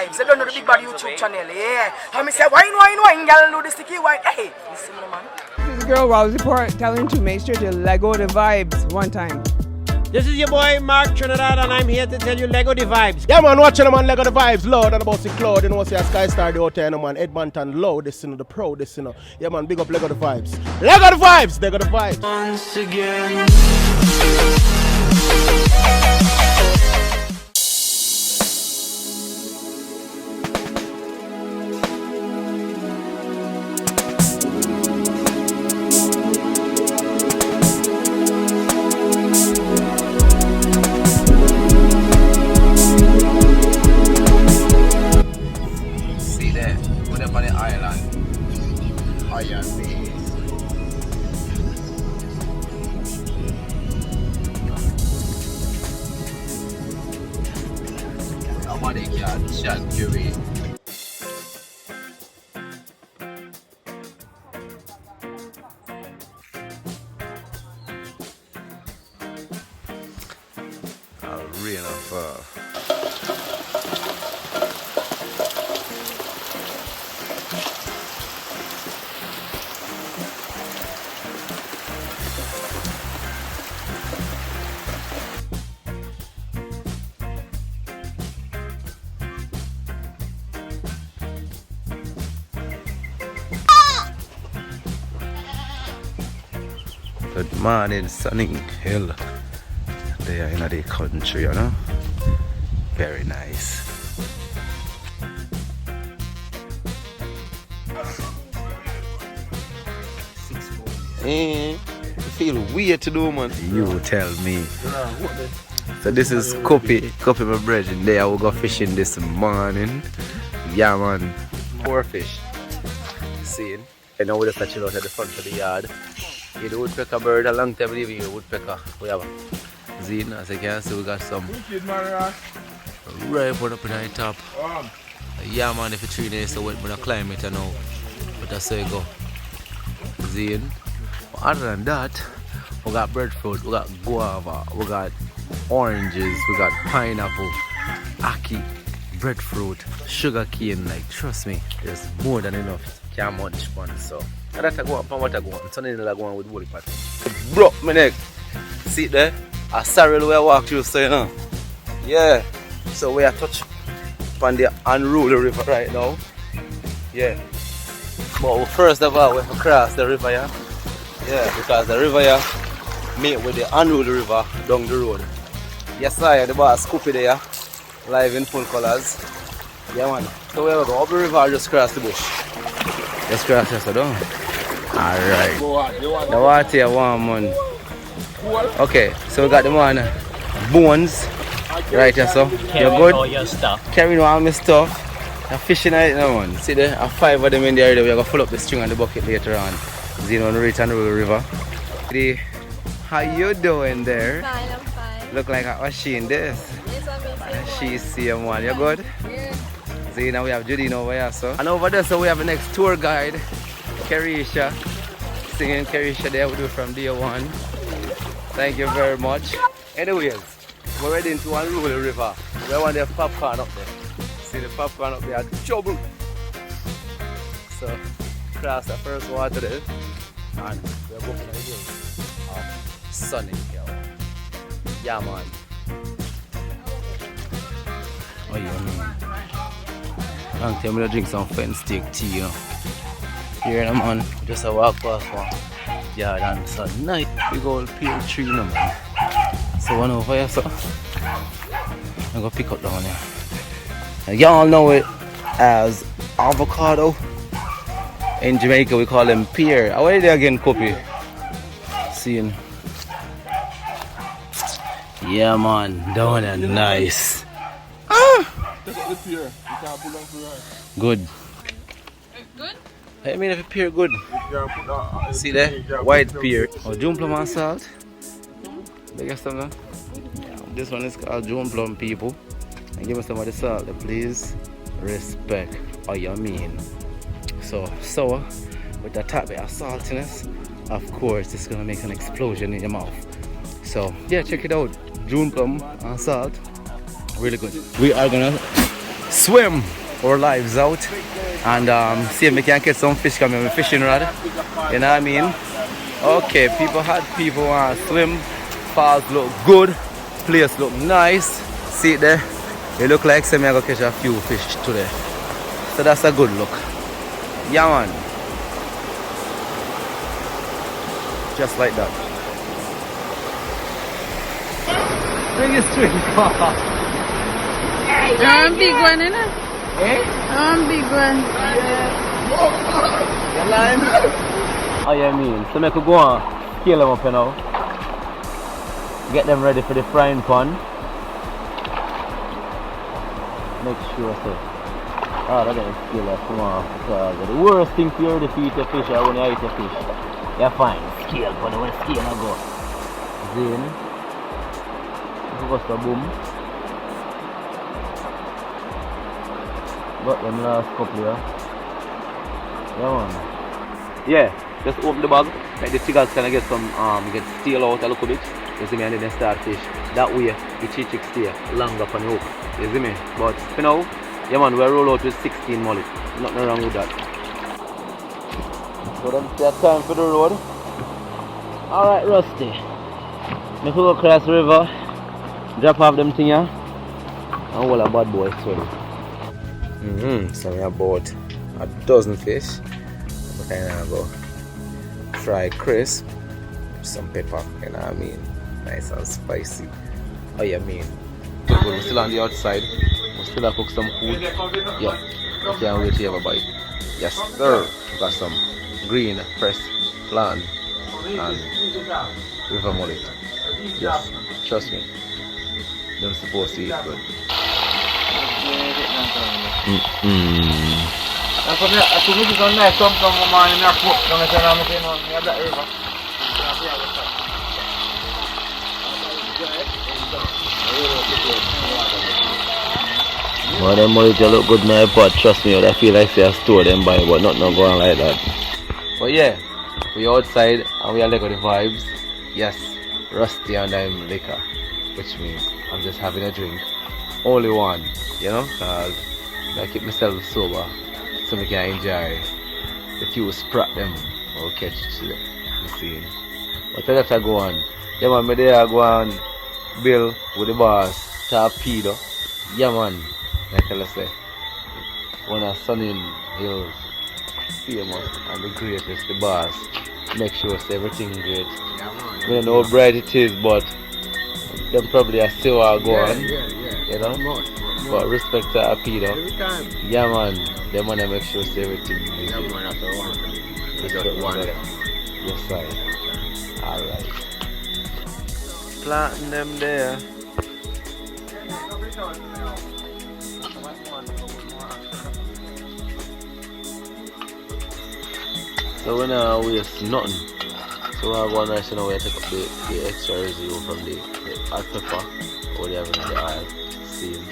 Vibes. I don't know the Big Bad YouTube channel, yeah. And me say, wine, girl, do the sticky wine. Hey, listen, man. This is girl Wowzy Report telling you to make sure to Lego the vibes one time. This is your boy Mark Trinidad and I'm here to tell you Lego the vibes. Yeah man, watching them on Lego the vibes, loud and about the cloud. You know, see a Sky Star the hotel, man, Edmonton, loud, this, you know, the pro, this, you know. Yeah man, big up Lego the vibes. Lego the vibes, Lego the vibes. Once again. Nobody can shut you in. A rain of Good morning, sunny hill. They are in the country, you know. Very nice. You feel weird to do, man. You tell me. So this is Coopy my brethren. There I will go fishing this morning. Yeah, man. More fish. Seeing. And now we're just chill out at the front of the yard. Yeah, the woodpecker bird, a long time leaving the woodpecker. We have a zine, as you can see, we got some right one up in the top. Yeah man, if the tree is so wet, we're gonna climb it, you know. But that's how you go. Zine. Other than that, we got breadfruit, we got guava, we got oranges, we got pineapple, ackee, breadfruit, sugar cane. Like, trust me, there's more than enough. Can't munch fun, so. And that's go up and what I go on. Sunday I go on with woolly pat. Broke my neck. See it there? A sorrel where I walk through, so you know. Yeah. So we are touch on the unruly river right now. Yeah. But first of all we have to cross the river, yeah. Yeah, because the river here meet with the unruly river down the road. Yes I the boss Coopy there, live in full colours. Yeah man. So we have to go up the river or just cross the bush. Just cross this down. Alright. The water here warm, man. Okay, so we got the one bones right here, so you're good. All your stuff. Carrying all my stuff. I'm fishing at it now, man. See there, I have 5 of them in the area. We're gonna fill up the string and the bucket later on. Zino on the return to the river. How you doing there? Fine, I'm fine. Look like a machine this. Yes, I'm She's seeing one. You good? Yeah. See, now we have Judy over here, so. And over there, so we have the next tour guide, Kerisha. Singing Kerisha there, we do from day one. Thank you very much. Anyways, we're heading to Unruly River. We want the popcorn up there. See the popcorn up there, trouble. So, cross the first water there. And we're going to the hill of Sunny Hill. Yeah, man. Oh, yeah, long time we drink some fence steak tea, you know. Here, man, just a walk past one yard and it's a nice big old pear tree, you know, man. So one over here, so I'm gonna pick up down here. And y'all know it as avocado. In Jamaica, we call them pear. How are they again, Coopy? Seeing. Yeah, man, down there, nice. Good. Good? I mean, if a pear good. See there? White pear. Oh, June plum and salt. They get some. This one is called June plum, people. And give me some of the salt, please. Respect. Oh, you mean? So, sour with a tad bit of saltiness. Of course, it's gonna make an explosion in your mouth. So, yeah, check it out. June plum and salt. Really good. We are gonna swim our lives out and see if we can catch some fish coming with fishing rod. You know what I mean? Okay, people want to swim. Falls look good. Place look nice. See it there? It look like some I go catch a few fish today. So that's a good look. Yeah man. Just like that. Bring a string. One big one, innit? One big one. Oh yeah, I mean, so I could go on, scale them up, you know. Get them ready for the frying pan. Make sure, so. Oh, they're gonna scale that tomorrow. Because the worst thing for you to eat a fish or when you eat a fish. You're fine. Scale, but when scale I go. Then, the boom. Got them last couple here. Yeah man. Yeah, just open the bag. Like the chickens can get some get steel out a little bit. You see me, and then start fish. That way the chick stay longer on the hook. You see me? But for now, yeah man, we roll out with 16 mullet. Nothing wrong with that. So then it's time for the road. Alright, Rusty. Make we go across the river, drop off them thing here, and all a bad boy sorry. So we have about a dozen fish. We kind of go fry crisp, some pepper, you know what I mean? Nice and spicy. Oh yeah, I mean. We're still on the outside. We still cook some food. Yeah, I can't wait to have a bite. Yes sir. We got some green, fresh plant and river mullet. Yes, trust me. They're supposed to eat good. Well, them mullet look good now, but trust me, I feel like they store them by, but not going like that. But yeah, we outside and we are LEGGO the vibes. Yes, Rusty and I'm liquor, which means I'm just having a drink. Only one, you know, cause I keep myself sober so I can enjoy the few sprat them or catch the scene. But let's go on. Yeah man, me there go on Bill with the boss, Torpedo. Yeah man, like I say, one of Sunny Hills famous and the greatest, the boss. Make sure it's everything great. I don't know how bright it is, but them probably are still go on, you know. But respect to Torpedo. Yeah man, them wanna make sure it's everything great. Yeah man, that's all. Respect one. Yes sir. Alright. Planting them there. So we now waste nothing. So we are going right now, we take up the extra residue from the hot pepper or the having the oil seam.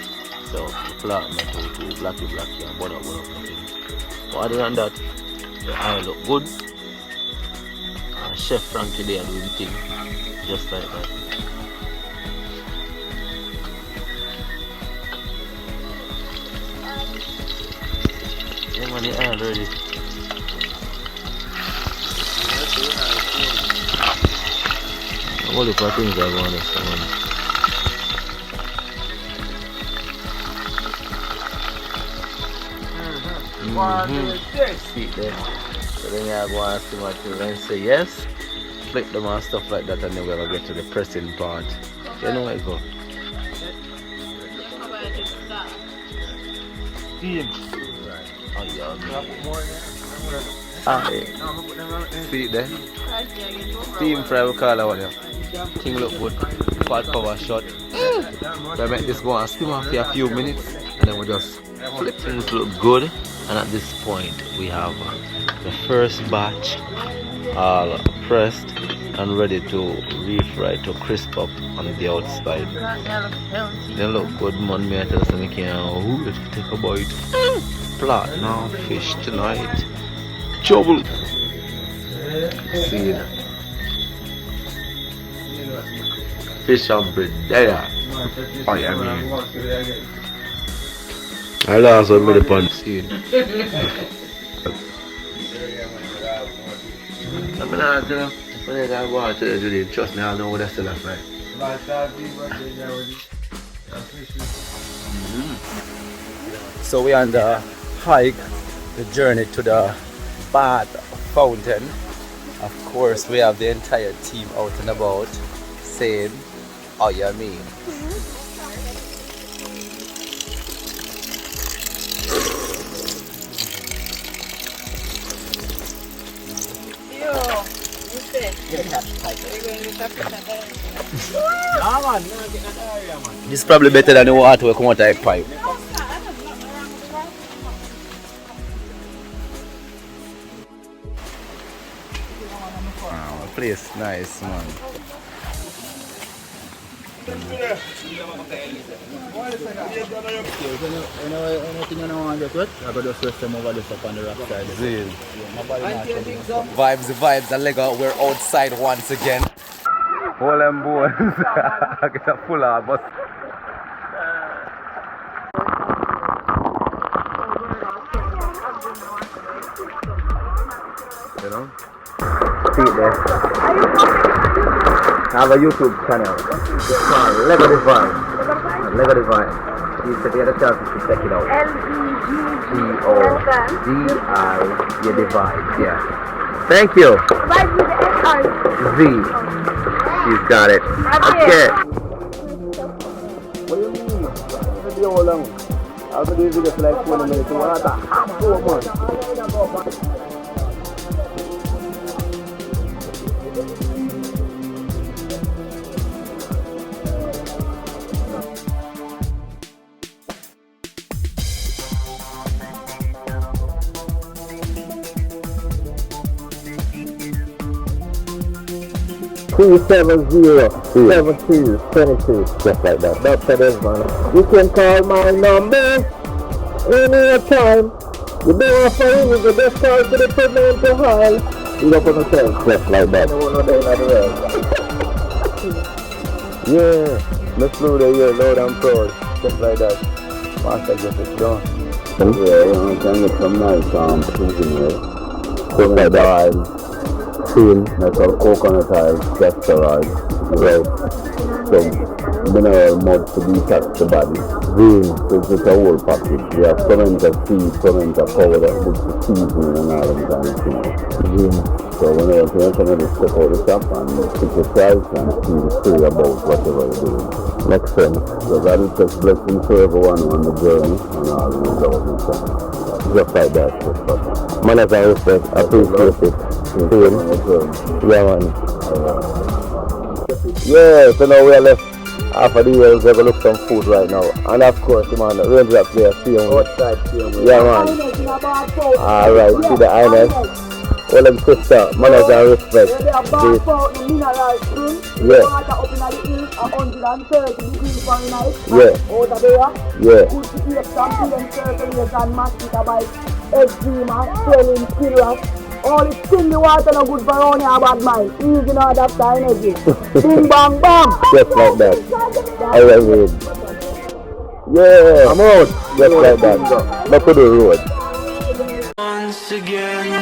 So the flatten it to blacky and burn up nothing. But other than that, the oil look good. And Chef Frankie there doing the thing just like that. Yeah man, the oil ready. All the things I want is see there. So then you go and see what you then say yes, flip them and stuff like that, and then we're gonna get to the pressing part. You know where it go. Oh yeah. See it there? Steam fry we call that one, yeah. Thing look good. Fat cover shot. So I make this go and steam after a few minutes and then we just flip. Things look good, and at this point we have the first batch all pressed and ready to refry to crisp up on the outside. They look good man, me I tell you, I can't wait to take a bite. Platinum fish tonight. Trouble. See fish and bread there. Oh yeah, man. I lost one minute on scene. I'm not going to go out to the Julie. Trust me, I know what that's still left right. So we on the hike, the journey to the bath fountain. Of course, we have the entire team out and about saying, "Oh, yeah, me." This is probably better than the water we come out of the pipe. Wow, place nice, man. Vibes, and Lego, we're outside once again. Hold them bones. I get a full of bus. You know? See it there. I have a YouTube channel. It's called LEGGO DI VYBZ. LEGGO DI VYBZ. You should get a chance to check it out. LEGGODI, yeah, DI VYBZ, yeah. Thank you. Z. She's got it. Okay. What do you mean? Video long. I'll do this video for like 20 minutes. What a half months. $270-7222, just like that. That's it is, man. You can call my number any time. You do a phone, you can just call to the equipment to hide. You don't put no sense, just like that. No day not around. Yeah, let's do the year, load and proud, just like that. Master just is done. Yeah, you know, can get some nice cooking here. Just like that. That's all coconut oil, castor oil, right? Some mineral mud to detox the body. It's just a whole package. We have fermented seed, fermented powder, with the seasoning and all of that. So whenever you come in, check out the shop and pick your price and see the story about whatever you're doing. Makes sense. So that is just blessing for everyone on the journey and all the development. Just like that. Manners and respect, appreciate it. Yeah, man. Yeah, so now we are left half of the year. We're going to look some food right now. And of course, man, the raindrops there, see them. Yeah, man. Alright, see the island. All them sister, manners and respect. Yeah. All the skin the water no good for around here bad mind. Easy now that energy. Bing bang bang. Just like that. I mean. Yeah. I'm out. Just like that. Look to the road. Once again.